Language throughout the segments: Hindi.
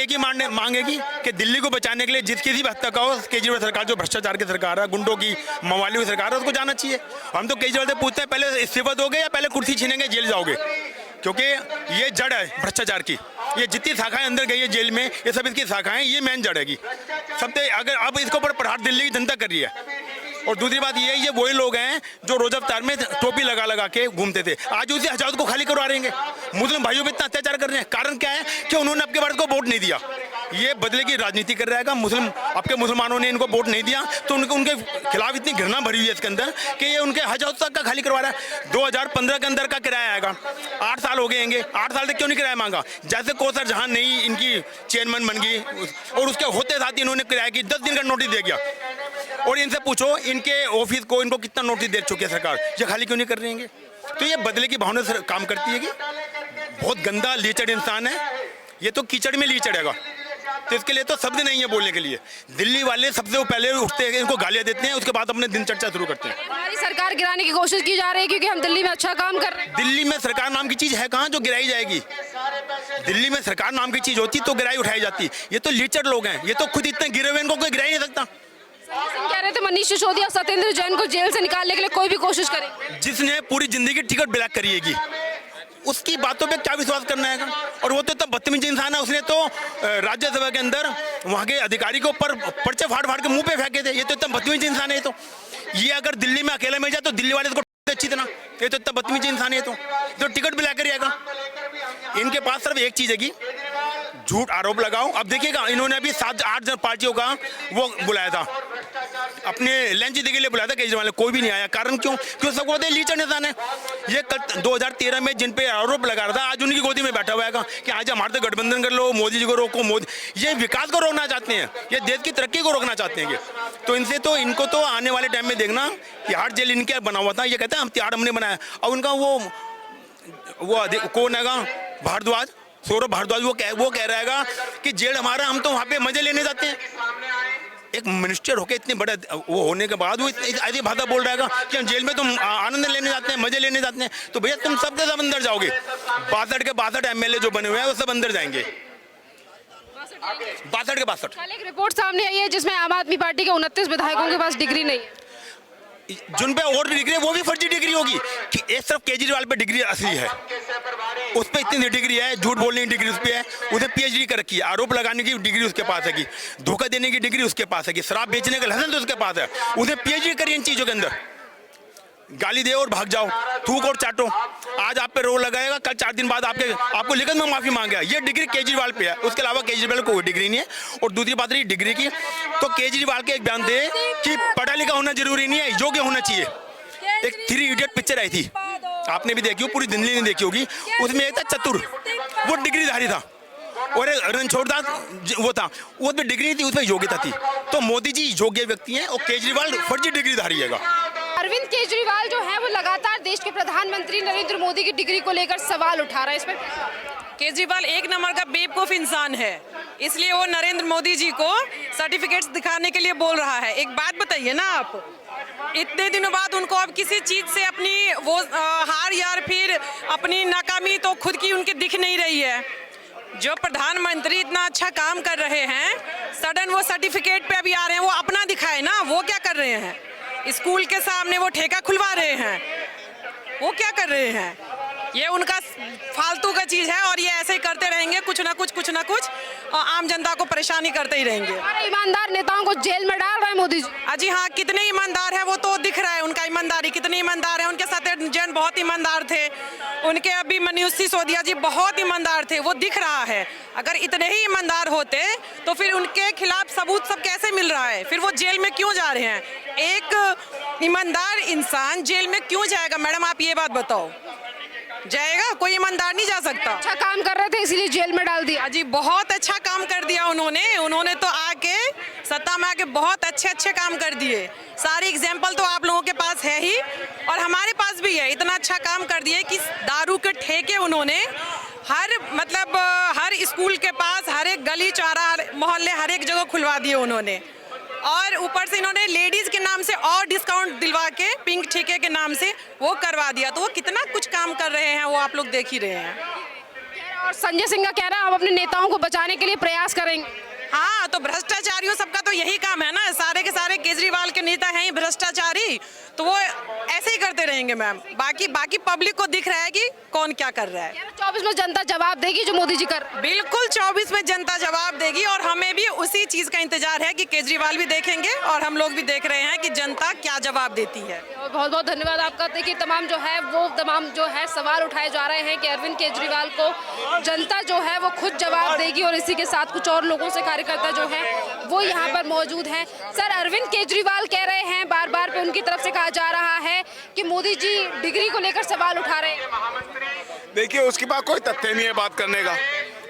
एक ही मांगेगी कि दिल्ली को बचाने के लिए जिस किसी भी हद तक हो, केजरीवाल सरकार जो भ्रष्टाचार की सरकार है, गुंडों की, मवालियों की सरकार है, उसको जाना चाहिए। हम तो केजरीवाल से पूछते हैं पहले इस्तीफा दोगे या पहले कुर्सी छीनेंगे, जेल जाओगे? क्योंकि ये जड़ है भ्रष्टाचार की। ये जितनी शाखाएं अंदर गई है जेल में, ये सब इसकी शाखाएं, ये मेन जड़ है। सबसे अगर अब इसके ऊपर प्रहार दिल्ली की जनता कर रही है। और दूसरी बात ये है, ये वही लोग हैं जो रोज अवतार में टोपी लगा लगा के घूमते थे, आज उसी हजारत को खाली करवा रहे हैं। मुस्लिम भाइयों पे इतना अत्याचार कर रहे हैं, कारण क्या है कि उन्होंने आपके भारत को वोट नहीं दिया। ये बदले की राजनीति कर रहेगा। आपके मुसलमानों ने इनको वोट नहीं दिया तो उनके खिलाफ इतनी घृणा भरी हुई है इसके अंदर कि ये उनके हजारों तक का खाली करवा रहा है। 2015 के अंदर का किराया आएगा, 8 साल हो गए होंगे, 8 साल तक क्यों नहीं किराया मांगा? जैसे कौसर जहां नहीं इनकी चेयरमैन बन गई और उसके होते साथ इन्होंने किराया की 10 दिन का नोटिस दे गया। और इनसे पूछो इनके ऑफिस को इनको कितना नोटिस दे चुकी है सरकार, ये खाली क्यों नहीं कर रही है? तो ये बदले की भावना से काम करती है कि बहुत गंदा लीचड़ इंसान है, ये तो कीचड़ में लीचड़ेगा। तो इसके लिए तो शब्द नहीं है बोलने के लिए। दिल्ली वाले सबसे पहले उठते हैं, इनको गालियां देते हैं, उसके बाद अपने दिन चर्चा शुरू करते हैं। हमारी सरकार गिराने की कोशिश की जा रही है क्योंकि हम दिल्ली में अच्छा काम कर रहे हैं। दिल्ली में सरकार नाम की चीज है कहाँ जो गिराई जाएगी? दिल्ली में सरकार नाम की चीज होती तो गिराई उठाई जाती। ये तो लीचड़ लोग हैं, ये तो खुद इतने गिरे हुए, इनको कोई गिरा ही नहीं सकता। कह रहे थे मनीष सिसोदिया, सत्येंद्र जैन को जेल से निकालने के लिए कोई भी कोशिश करे। जिसने पूरी जिंदगी टिकट ब्लैक करिएगी उसकी बातों पे क्या विश्वास करना है? और वो तो तब बदतमीज इंसान है, उसने तो राज्यसभा के अंदर वहाँ के अधिकारी के ऊपर पर्चे फाड़ फाड़ के मुंह पे फेंके थे। ये तो इतना बदतमीज इंसान है। ये अगर दिल्ली में अकेला मिल जाए तो दिल्ली वाले इसको अच्छी तरह, ये तो इतना बदतमीज इंसान है। तो टिकट ब्लैक करिएगा। इनके पास सिर्फ एक चीज है कि झूठ आरोप लगाओ। अब देखिएगा इन्होंने अभी 7-8 पार्टियों का वो बुलाया था, अपने लंच के लिए बुलाया था केजरीवाल ने, कोई भी नहीं आया। कारण क्यों? क्यों? सबको पता है लीचड़ इंसान है ये। 2013 में जिन पे आरोप लगा रहा था आज उनकी गोदी में बैठा हुआ है कि आज हमारे तो गठबंधन कर लो, मोदी जी को रोको। मोदी ये विकास को रोकना चाहते हैं, ये देश की तरक्की को रोकना चाहते हैं। तो इनको तो आने वाले टाइम में देखना, तिहाड़ जेल इनके बना हुआ था, ये कहते हैं हम तिहाड़ हमने बनाया। और उनका वो कौन है भारद्वाज, सौरभ भारद्वाज, वो कह रहा है कि जेल हमारा, हम तो वहाँ पे मजे लेने जाते हैं। एक मिनिस्टर होके इतने बड़े वो होने के बाद वो ऐसी भाषा बोल रहा है कि हम जेल में तुम आनंद लेने जाते हैं, मजे लेने जाते हैं। तो भैया तुम सब के सब अंदर जाओगे। 62 के 62 एमएलए जो बने हुए हैं वो सब अंदर जाएंगे, 62 के 62। कल एक रिपोर्ट सामने आई है जिसमें आम आदमी पार्टी के 29 विधायकों के पास डिग्री नहीं है। जिन पे और डिग्री है वो भी फर्जी डिग्री होगी कि एक सिर्फ केजरीवाल पे डिग्री असली है, उस पर इतनी डिग्री है, झूठ बोलने की डिग्री उस पर है, उसे पीएचडी कर रखी है, आरोप लगाने की डिग्री उसके पास है, कि धोखा देने की डिग्री उसके पास है, कि शराब बेचने का लाइसेंस उसके पास है, उसे पीएचडी करिए इन चीजों के अंदर। गाली दे और भाग जाओ, थूक और चाटो। आज आप पे रोक लगाएगा, कल 4 दिन बाद आपको लिखित में माफी मांगेगा। ये डिग्री केजरीवाल पे है, उसके अलावा केजरीवाल को कोई डिग्री नहीं है। और दूसरी बात रही डिग्री की, तो केजरीवाल के एक बयान थे कि पढ़ा लिखा होना जरूरी नहीं है, योग्य होना चाहिए। एक 3 इडियट पिक्चर आई थी, आपने भी देखी हो, पूरी दिल्ली ने देखी होगी। उसमें एक था चतुर, वो डिग्रीधारी था, और रणछोड़दास वो था, उसमें डिग्री थी, उसमें योग्यता थी। तो मोदी जी योग्य व्यक्ति हैं और केजरीवाल फर्जी डिग्रीधारी है। अरविंद केजरीवाल जो है वो लगातार देश के प्रधानमंत्री नरेंद्र मोदी की डिग्री को लेकर सवाल उठा रहा है। इस पर केजरीवाल एक नंबर का बेवकूफ इंसान है, इसलिए वो नरेंद्र मोदी जी को सर्टिफिकेट्स दिखाने के लिए बोल रहा है। एक बात बताइए ना आप, इतने दिनों बाद उनको अब किसी चीज से अपनी वो हार या फिर अपनी नाकामी तो खुद की उनकी दिख नहीं रही है। जो प्रधानमंत्री इतना अच्छा काम कर रहे हैं, सडन वो सर्टिफिकेट पे अभी आ रहे हैं, वो अपना दिखाए ना, वो क्या कर रहे हैं? स्कूल के सामने वो ठेका खुलवा रहे हैं, वो क्या कर रहे हैं? ये उनका फालतू का चीज है और ये ऐसे ही करते रहेंगे, कुछ ना कुछ और आम जनता को परेशानी करते ही रहेंगे। ईमानदार नेताओं को जेल में डाल रहा है मोदी जी। अजी हाँ, कितने ईमानदार है वो तो दिख रहा है, उनका ईमानदारी कितने ईमानदार है। उनके सत्येंद्र जैन बहुत ईमानदार थे, उनके अभी मनीष सिसोदिया जी बहुत ईमानदार थे, वो दिख रहा है। अगर इतने ही ईमानदार होते तो फिर उनके खिलाफ सबूत सब कैसे मिल रहा है? फिर वो जेल में क्यों जा रहे हैं? एक ईमानदार इंसान जेल में क्यों जाएगा? मैडम आप ये बात बताओ, जाएगा? कोई ईमानदार नहीं जा सकता। अच्छा काम कर रहे थे इसीलिए जेल में डाल दिया। जी बहुत अच्छा काम कर दिया उन्होंने तो आके सत्ता में आके बहुत अच्छे काम कर दिए। सारे एग्जाम्पल तो आप लोगों के पास है ही और हमारे पास भी है। इतना अच्छा काम कर दिए कि दारू के ठेके उन्होंने हर स्कूल के पास, हर एक गली चौरा मोहल्ले, हर एक जगह खुलवा दिए उन्होंने। और ऊपर से इन्होंने लेडीज के नाम से और डिस्काउंट दिलवा के पिंक ठेके के नाम से वो करवा दिया। तो वो कितना कुछ काम कर रहे हैं वो आप लोग देख ही रहे हैं। और संजय सिंह का कहना है हम अपने नेताओं को बचाने के लिए प्रयास करेंगे। हाँ, तो भ्रष्टाचारियों सबका तो यही काम है ना, सारे के सारे केजरीवाल के नेता हैं ही भ्रष्टाचारी, तो वो ऐसे ही करते रहेंगे मैम। बाकी पब्लिक को दिख रहा है कि कौन क्या कर रहा है। 24 में जनता जवाब देगी जो मोदी जी कर रहे हैं। बिल्कुल 24 में जनता जवाब देगी, और हमें भी उसी चीज का इंतजार है कि केजरीवाल भी देखेंगे और हम लोग भी देख रहे हैं कि जनता क्या जवाब देती है। बहुत बहुत धन्यवाद आपका। देखिए तमाम जो है सवाल उठाए जा रहे हैं कि अरविंद केजरीवाल को जनता जो है वो खुद जवाब देगी, और इसी के साथ कुछ और लोगों से कार्यकर्ता जो है वो यहाँ पर मौजूद हैं। सर, अरविंद केजरीवाल कह रहे हैं, बार बार पे उनकी तरफ से कहा जा रहा है कि मोदी जी डिग्री को लेकर सवाल उठा रहे हैं। देखिए, उसके पास कोई तथ्य नहीं है बात करने का,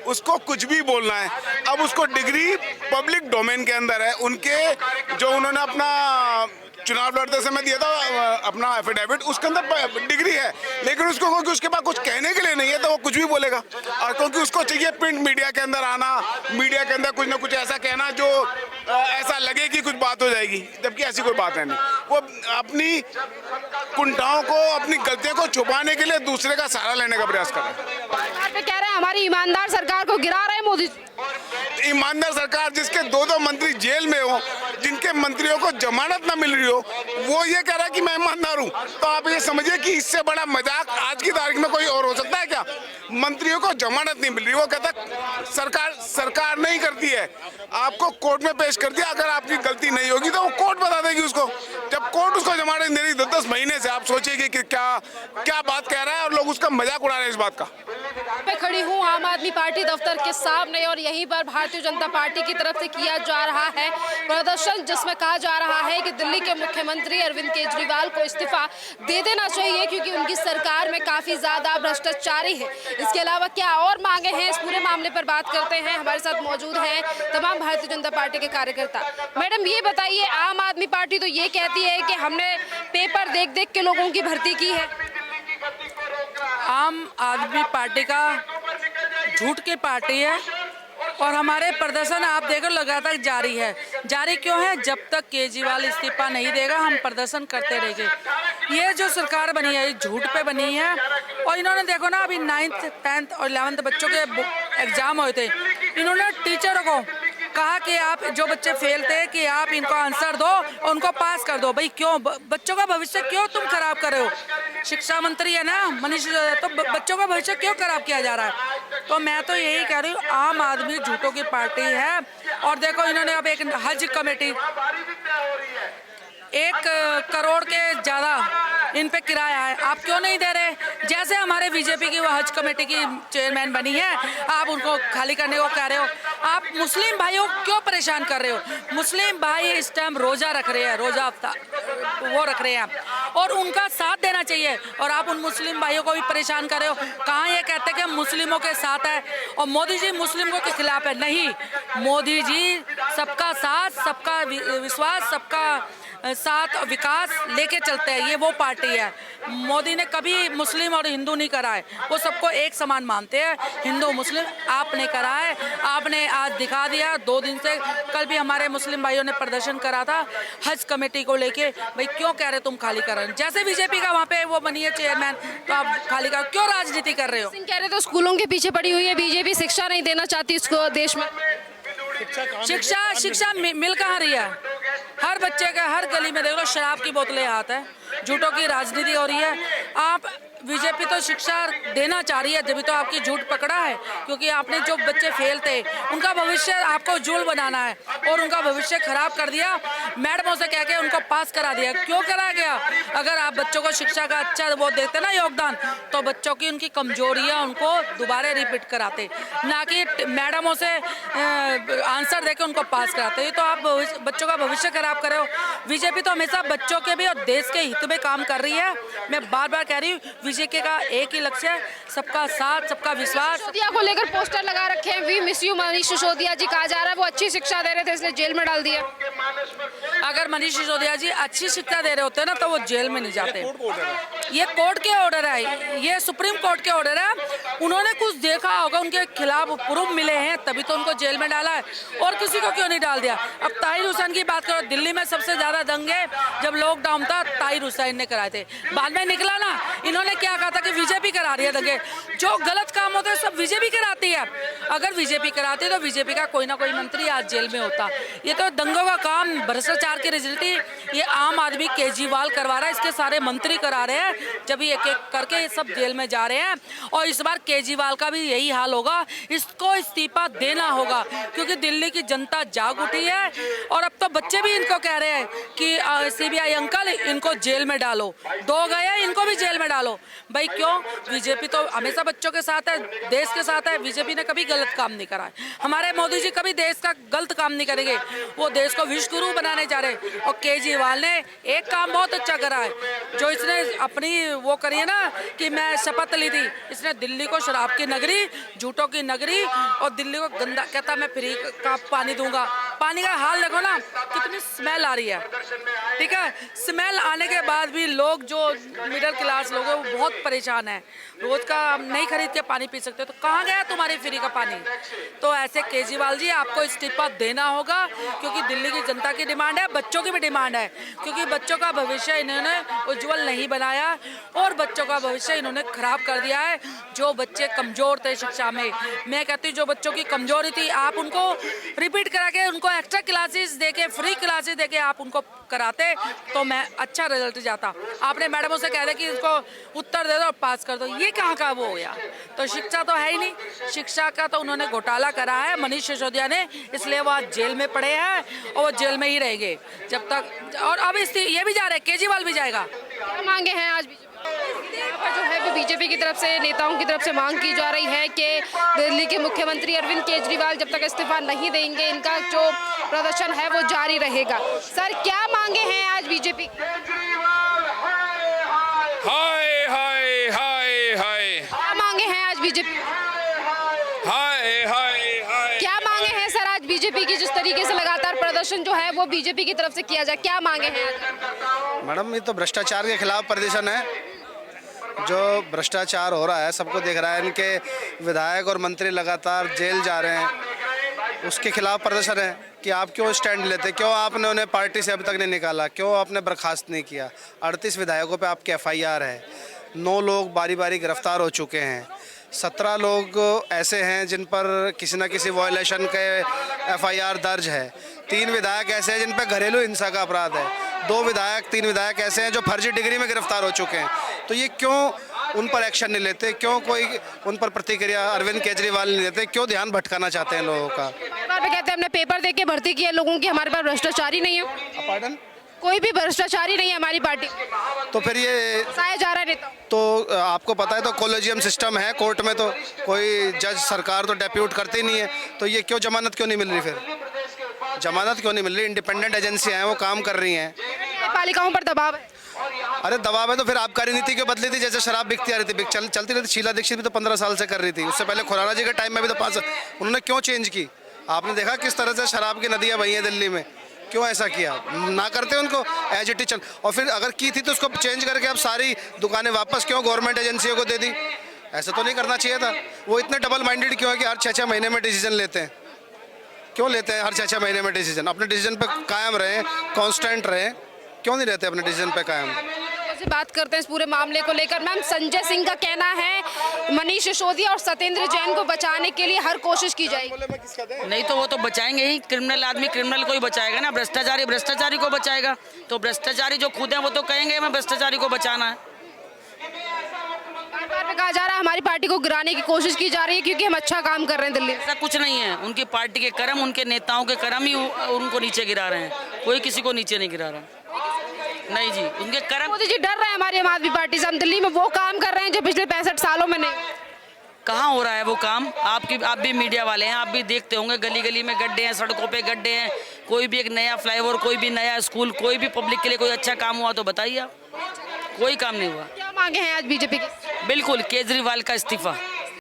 उसको कुछ भी बोलना है। अब उसको डिग्री पब्लिक डोमेन के अंदर है, उनके जो उन्होंने अपना चुनाव लड़ते समय दिया था अपना एफिडेविट, उसके अंदर डिग्री है, लेकिन उसको क्योंकि उसके पास कुछ कहने के लिए नहीं है तो वो कुछ भी बोलेगा, और क्योंकि उसको चाहिए प्रिंट मीडिया के अंदर आना, मीडिया के अंदर कुछ ना कुछ ऐसा कहना जो ऐसा लगे कि कुछ बात हो जाएगी, जबकि ऐसी कोई बात है नहीं। वो अपनी कुंठाओं को, अपनी गलतियों को छुपाने के लिए दूसरे का सहारा लेने का प्रयास कर रहे हैं। कह रहे हैं हमारी ईमानदार सरकार को गिरा रहे हैं मोदी जी। ईमानदार सरकार जिसके दो मंत्री जेल में हो, जिनके मंत्रियों को जमानत ना मिल रही हो, वो ये कह रहा है कि मैं ईमानदार हूँ, तो आप ये समझिए कि इससे बड़ा मजाक आज की तारीख में कोई और हो सकता है क्या? मंत्रियों को जमानत नहीं मिल रही, वो कहता सरकार नहीं करती है, आपको कोर्ट में पेश कर दिया, अगर आपकी गलती नहीं होगी तो वो कोर्ट बता देगी उसको। जब कोर्ट उसको जमानत दे रही 10 महीने से, आप सोचिए कि क्या बात कह रहा है, और लोग उसका मजाक उड़ा रहे हैं इस बात का। मैं खड़ी हूँ आम आदमी पार्टी दफ्तर के सामने, और यहीं पर भारतीय जनता पार्टी की तरफ से किया जा रहा है प्रदर्शन, जिसमें कहा जा रहा है कि दिल्ली के मुख्यमंत्री अरविंद केजरीवाल को इस्तीफा दे देना चाहिए क्योंकि उनकी सरकार में काफी ज्यादा भ्रष्टाचारी है। इसके अलावा क्या और मांगे हैं, इस पूरे मामले पर बात करते हैं। हमारे साथ मौजूद हैं तमाम भारतीय जनता पार्टी के कार्यकर्ता। मैडम, ये बताइए, आम आदमी पार्टी तो ये कहती है कि हमने पेपर देख देख के लोगों की भर्ती की है। आम आदमी पार्टी का झूठ की पार्टी है, और हमारे प्रदर्शन आप देखो लगातार जारी है। जारी क्यों है? जब तक केजरीवाल इस्तीफा नहीं देगा हम प्रदर्शन करते रहेंगे। ये जो सरकार बनी है झूठ पे बनी है, और इन्होंने देखो ना, अभी 9th 10th और 11th बच्चों के एग्जाम हुए थे, इन्होंने टीचरों को कहा कि आप जो बच्चे फेल थे कि आप इनको आंसर दो और उनको पास कर दो। भाई क्यों? बच्चों का भविष्य क्यों तुम खराब कर रहे हो? शिक्षा मंत्री है ना मनीष, तो बच्चों का भविष्य क्यों खराब किया जा रहा है? तो मैं तो यही कह रही हूँ, आम आदमी झूठों की पार्टी है। और देखो, इन्होंने अब एक हज कमेटी 1 करोड़ के ज़्यादा इन पे किराया है, आप क्यों नहीं दे रहे? जैसे हमारे बीजेपी की वो हज कमेटी की चेयरमैन बनी है, आप उनको खाली करने को कह रहे हो। आप मुस्लिम भाइयों को क्यों परेशान कर रहे हो? मुस्लिम भाई इस टाइम रोज़ा रख रहे हैं, रोज़ा वो रख रहे हैं, और उनका साथ देना चाहिए, और आप उन मुस्लिम भाइयों को भी परेशान कर रहे हो। कहाँ ये कहते हैं कि हम मुस्लिमों के साथ है, और मोदी जी मुस्लिमों के खिलाफ है? नहीं, मोदी जी सबका साथ, सबका विश्वास, सबका साथ विकास लेके चलते हैं, ये वो पार्टी है। मोदी ने कभी मुस्लिम और हिंदू नहीं करा है, वो सबको एक समान मानते हैं, हिंदू मुस्लिम। आपने करा है, आपने आज दिखा दिया। 2 दिन से कल भी हमारे मुस्लिम भाइयों ने प्रदर्शन करा था हज कमेटी को लेके। भाई क्यों कह रहे तुम खाली कर रहे हो? जैसे बीजेपी का वहाँ पे वो बनी है चेयरमैन, तो आप खाली कर, क्यों राजनीति कर रहे हो? सिंह कह रहे तो स्कूलों के पीछे पड़ी हुई है बीजेपी, शिक्षा नहीं देना चाहती इसको देश में। शिक्षा मिल कहाँ रही है? हर बच्चे का हर गली में देख लो शराब की बोतलें हाथ है, झूठों की राजनीति हो रही है। आप बीजेपी तो शिक्षा देना चाह रही है, जब तो आपकी झूठ पकड़ा है, क्योंकि आपने जो बच्चे फेल थे उनका भविष्य आपको उज्जवल बनाना है, और उनका भविष्य खराब कर दिया। मैडमों से कह के उनको पास करा दिया। क्यों करा गया? अगर आप बच्चों को शिक्षा का अच्छा वो देते ना योगदान, तो बच्चों की उनकी कमजोरियां उनको दोबारा रिपीट कराते, ना कि मैडमों से आंसर देके उनको पास कराते। ये तो आप बच्चों का भविष्य खराब कर रहे हो। बीजेपी तो हमेशा बच्चों के भी और देश के हित में काम कर रही है। मैं बार बार कह रही हूँ, बीजेपी का एक ही लक्ष्य है, सबका साथ, सबका विश्वास। सिसोदिया को लेकर पोस्टर लगा रखे हैं, we miss you Manish Sisodia ji, कहा जा रहा है वो अच्छी शिक्षा दे रहे थे इसलिए जेल में डाल दिया। अगर मनीष सिसोदिया जी अच्छी शिक्षा दे रहे होते ना तो वो जेल में नहीं जाते। ये कोर्ट के ऑर्डर है, ये सुप्रीम कोर्ट के ऑर्डर है। उन्होंने कुछ देखा होगा, उनके खिलाफ प्रूफ मिले हैं तभी तो उनको जेल में डाला है, और किसी को क्यों नहीं डाल दिया। अब ताहिर हुसैन की बात करो, दिल्ली में सबसे ज्यादा दंगे जब लॉकडाउन था ताहिर हुसैन ने कराए थे। बाद में निकला ना, इन्होंने क्या कहा था कि बीजेपी करा रही है दंगे। जो गलत काम होते हैं सब बीजेपी कराती है। अगर बीजेपी कराती तो बीजेपी का कोई ना कोई मंत्री आज जेल में होता। ये तो दंगों का काम, भ्रष्टाचार की रिजल्ट ये आम आदमी केजरीवाल करवा रहा है, इसके सारे मंत्री करा रहे हैं, जब ये एक एक करके ये सब जेल में जा रहे हैं। और इस बार केजरीवाल का भी यही हाल होगा, इसको इस्तीफा देना होगा क्योंकि दिल्ली की जनता जाग उठी है। और अब तो बच्चे भी इनको कह रहे हैं कि सीबीआई अंकल इनको जेल में डालो, 2 गए इनको भी जेल में डालो। भाई क्यों? बीजेपी तो हमेशा बच्चों के साथ है, देश के साथ है। बीजेपी ने कभी गलत काम नहीं करा है। हमारे मोदी जी कभी देश का गलत काम नहीं करेंगे, वो देश को विश्व गुरु बनाने जा रहे। और केजरीवाल ने एक काम बहुत अच्छा करा है, जो इसने अपनी वो करी है ना कि मैं शपथ ली थी, इसने दिल्ली को शराब की नगरी, झूठों की नगरी और दिल्ली को गंदा, कहता मैं फ्री का पानी दूंगा। पानी का हाल देखो ना, कितनी स्मेल आ रही है। ठीक है, स्मेल आने के बाद भी लोग जो मिडिल क्लास लोग हैं वो बहुत परेशान है, रोज का नहीं खरीद के पानी पी सकते। तो कहाँ गया तुम्हारी फ्री का पानी? तो ऐसे केजरीवाल जी आपको इस्तीफा देना होगा क्योंकि दिल्ली की जनता की डिमांड है, बच्चों की भी डिमांड है, क्योंकि बच्चों का भविष्य इन्होंने उज्जवल नहीं बनाया और बच्चों का भविष्य इन्होंने खराब कर दिया है। जो बच्चे कमजोर थे शिक्षा में, मैं कहती हूँ जो बच्चों की कमजोरी थी आप उनको रिपीट करा के, उनको एक्स्ट्रा क्लासेस देके, फ्री क्लासेस देके आप उनको कराते तो मैं अच्छा रिजल्ट जाता। आपने मैडमों से कह दे कि इसको उत्तर दे दो और पास कर दो, ये कहाँ का वो हो गया? तो शिक्षा तो है ही नहीं, शिक्षा का तो उन्होंने घोटाला करा है मनीष सिसोदिया ने, इसलिए वो आज जेल में पड़े हैं और वो जेल में ही रहेंगे जब तक। और अब ये भी जा रहे हैं, केजरीवाल भी जाएगा। क्या मांगे हैं आज यहाँ पर जो है वो बीजेपी की तरफ से, नेताओं की तरफ से मांग की जा रही है कि दिल्ली के मुख्यमंत्री अरविंद केजरीवाल जब तक इस्तीफा नहीं देंगे इनका जो प्रदर्शन है वो जारी रहेगा। सर क्या मांगे हैं आज बीजेपी? हाय हाय हाय हाय, क्या मांगे हैं आज बीजेपी? हाय हाय हाय, क्या मांगे हैं सर आज बीजेपी की? जिस तरीके से लगातार प्रदर्शन जो है वो बीजेपी की तरफ से किया जाए, क्या मांगे हैं आज? मैडम ये तो भ्रष्टाचार के खिलाफ प्रदर्शन है। जो भ्रष्टाचार हो रहा है सबको दिख रहा है, इनके विधायक और मंत्री लगातार जेल जा रहे हैं, उसके खिलाफ प्रदर्शन है कि आप क्यों स्टैंड लेते, क्यों आपने उन्हें पार्टी से अभी तक नहीं निकाला, क्यों आपने बर्खास्त नहीं किया। 38 विधायकों पे आपके FIR है, 9 लोग बारी बारी गिरफ्तार हो चुके हैं, 17 लोग ऐसे हैं जिन पर किसी न किसी वायलेशन के FIR दर्ज है, 3 विधायक ऐसे हैं जिन पर घरेलू हिंसा का अपराध है, 2 विधायक 3 विधायक ऐसे हैं जो फर्जी डिग्री में गिरफ्तार हो चुके हैं। तो ये क्यों उन पर एक्शन नहीं लेते, क्यों कोई उन पर प्रतिक्रिया अरविंद केजरीवाल नहीं लेते, क्यों ध्यान भटकाना चाहते हैं लोगों का? बार कहते हैं हमने पेपर देके भर्ती किया लोगों की, हमारे पास भ्रष्टाचारी नहीं है। पार्डन? कोई भी भ्रष्टाचारी नहीं है हमारी पार्टी, तो फिर ये फंसाया जा रहा है नेता। तो आपको पता है तो कॉलेजियम सिस्टम है कोर्ट में, तो कोई जज सरकार तो डेप्यूट करती नहीं है, तो ये क्यों जमानत क्यों नहीं मिल रही? फिर जमानत क्यों नहीं मिल रही? इंडिपेंडेंट एजेंसियां हैं, वो काम कर रही हैं। न्यायपालिकाओं पर दबाव है। अरे दबाव है तो फिर आबकारी नीति क्यों बदली थी? जैसे शराब बिकती आ रही थी, चलती रहती, शीला दीक्षित भी तो 15 साल से कर रही थी, उससे पहले खुराना जी के टाइम में भी तो 5 साल, उन्होंने क्यों चेंज की? आपने देखा किस तरह से शराब की नदियाँ बही हैं दिल्ली में, क्यों ऐसा किया? ना करते उनको एज इट इज चल, और फिर अगर की थी तो उसको चेंज करके अब सारी दुकानें वापस क्यों गवर्नमेंट एजेंसियों को दे दी? ऐसा तो नहीं करना चाहिए था। वो इतने डबल माइंडेड क्यों है कि हर 6-6 महीने में डिसीजन लेते हैं? क्यों लेते हैं हर 6-6 महीने में डिसीजन? अपने डिसीजन पे कायम रहें, कांस्टेंट रहें, क्यों नहीं रहते अपने डिसीजन पे कायम? से बात करते हैं इस पूरे मामले को लेकर। मैम, संजय सिंह का कहना है मनीष सिसोदिया और सत्येंद्र जैन को बचाने के लिए हर कोशिश की जाएगी। नहीं तो वो तो बचाएंगे ही, क्रिमिनल आदमी क्रिमिनल को ही बचाएगा ना, भ्रष्टाचारी भ्रष्टाचारी को बचाएगा। तो भ्रष्टाचारी जो खुद हैं वो तो कहेंगे हमें भ्रष्टाचारी को बचाना है। बार बार कहा जा रहा है हमारी पार्टी को गिराने की कोशिश की जा रही है क्योंकि हम अच्छा काम कर रहे हैं दिल्ली में। ऐसा कुछ नहीं है, उनकी पार्टी के कर्म, उनके नेताओं के कर्म ही उनको नीचे गिरा रहे हैं, कोई किसी को नीचे नहीं गिरा रहा। नहीं जी, उनके कर्म। मोदी जी डर रहे हैं हमारी आम आदमी पार्टी से, हम दिल्ली में वो काम कर रहे हैं जो पिछले 65 सालों में नहीं। कहाँ हो रहा है वो काम? आप भी मीडिया वाले हैं, आप भी देखते होंगे, गली गली में गड्ढे हैं, सड़कों पे गड्ढे हैं। कोई भी एक नया फ्लाईओवर, कोई भी नया स्कूल, कोई भी पब्लिक के लिए कोई अच्छा काम हुआ तो बताइए आप। कोई काम नहीं हुआ। क्या मांगे हैं आज बीजेपी की? बिल्कुल केजरीवाल का इस्तीफा।